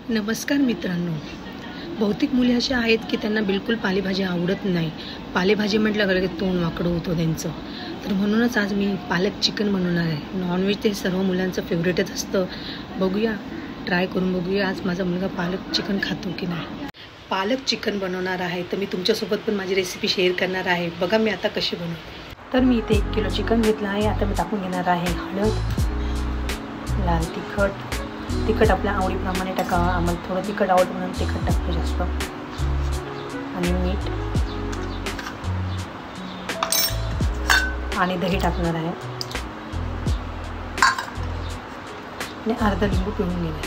नमस्कार मित्रांनो, बहुतेक मुली अशा आहेत की त्यांना बिलकुल पालेभाज्या आवडत नाही. पालेभाजी म्हटलं की तोंड वाकडं होतं त्यांचं. तर म्हणूनच आज मी पालक चिकन बनवणार आहे. नॉनव्हेज ते सर्व मुलांचं फेवरेटच असतं. बघूया, ट्राय करून बघूया आज माझा मुलगा पालक चिकन खातो की नाही. पालक चिकन बनवणार आहे तर मी तुमच्यासोबत पण माझी रेसिपी शेअर करणार आहे. बघा मी आता कशी बनवते. तर मी इथे 1 किलो चिकन घेतलं आहे. आता मी टाकून घेणार आहे हळद, लाल तिखट आपल्या आवडीप्रमाणे टाकावं. आम्हाला थोडं तिखट आवडतं म्हणून तिखट टाकतो जास्त, आणि मीठ आणि दही टाकणार आहे आणि अर्धा लिंबू पिळून घेणार.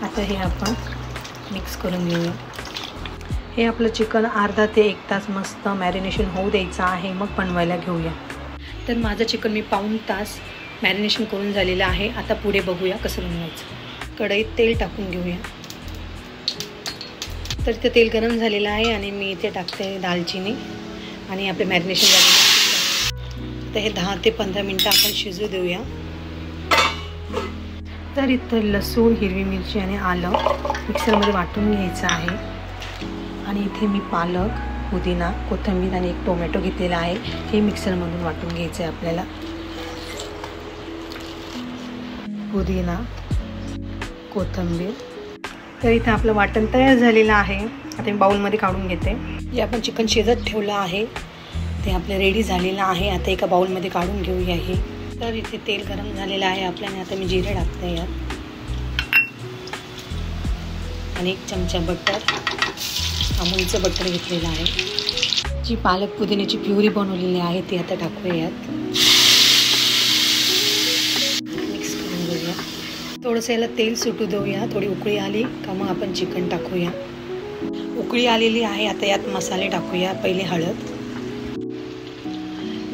आता हे आपण मिक्स करून घेऊया. हे आपलं चिकन अर्धा ते 1 तास मस्त मॅरिनेशन होऊ द्यायचं आहे, मग बनवायला घेऊया. तर माझं चिकन मी पाऊण तास मॅरिनेशन करून झालेलं आहे. आता पुढे बघूया कसं बनवायचं. कढईत तेल टाकून घेऊया. तर ते तेल गरम झालेलं आहे आणि मी इथे टाकते दालचिनी आणि आपले मॅरिनेशन झालेलं. तर हे 10 ते 15 मिनटं आपण शिजू देऊया. तर इथं लसूण, हिरवी मिरची आणि आलं मिक्सरमध्ये वाटून घ्यायचं आहे. आणि इथे मी पालक, पुदिना, कोथिंबीर आणि 1 टोमॅटो घेतलेला आहे. हे मिक्सरमधून वाटून घ्यायचं आहे आपल्याला. पुदिना, कोथिंबीर. तर इथे आपलं वाटण तयार झालेलं आहे. आता मी बाउलमध्ये काढून घेते. जे आपण चिकन शिजत ठेवलं आहे ते आपलं रेडी झालेलं आहे. आता एका बाउलमध्ये काढून घेऊया हे. तर इथे तेल गरम झालेलं आहे आपल्याने. आता मी जिरे टाकते यात आणि 1 चमचा बटर, अमूलचं बटर घेतलेलं आहे. जी पालक पुदिन्याची प्युरी बनवलेली आहे ती आता टाकूया यात. मिक्स करून घेऊया. थोडंसं याला तेल सुटू देऊया. थोडी उकळी आली का मग आपण चिकन टाकूया. उकळी आलेली आहे. आता यात मसाले टाकूया. पहिले हळद,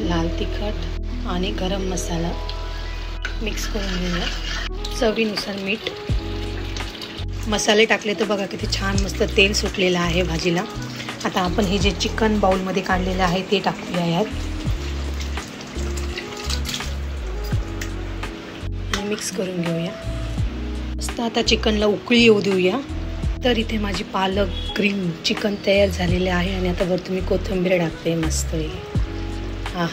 लाल तिखट आणि गरम मसाला मिक्स करून घेऊया. चवीनुसार मीठ. मसाले टाकले तर बघा किती छान मस्त तेल सुटलेलं आहे भाजीला. आता आपण हे जे चिकन बाउलमध्ये काढलेलं आहे ते टाकूया यात आणि मिक्स करून घेऊया. मस्त आता चिकनला उकळी येऊ देऊया. तर इथे माझी पालक ग्रीन चिकन तयार झालेले आहे आणि आता वरती मी कोथिंबीर टाकते मस्त. हा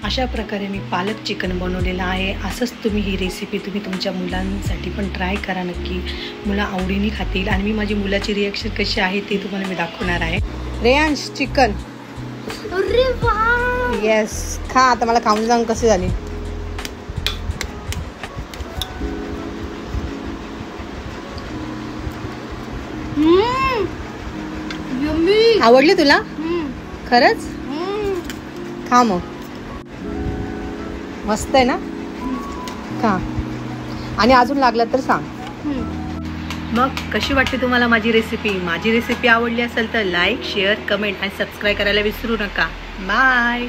अशा प्रकारे मी पालक चिकन बनवलेलं आहे. असंच तुम्ही ही रेसिपी तुमच्या मुलांसाठी पण ट्राय करा नक्की. मुलं आवडीने खातील आणि मी माझी मुलाची रिॲक्शन कशी आहे ते तुम्हाला मी दाखवणार आहे. रेयांश चिकन येस खा. आता मला खाऊन जाऊन कसे झाले. आवडले तुला खरंच? खा मग. मस्त आहे ना. खा आणि अजून लागलं तर सांग. मग कशी वाटते तुम्हाला माझी रेसिपी. माझी रेसिपी आवडली असेल तर लाईक, शेअर, कमेंट आणि सबस्क्राईब करायला विसरू नका. बाय.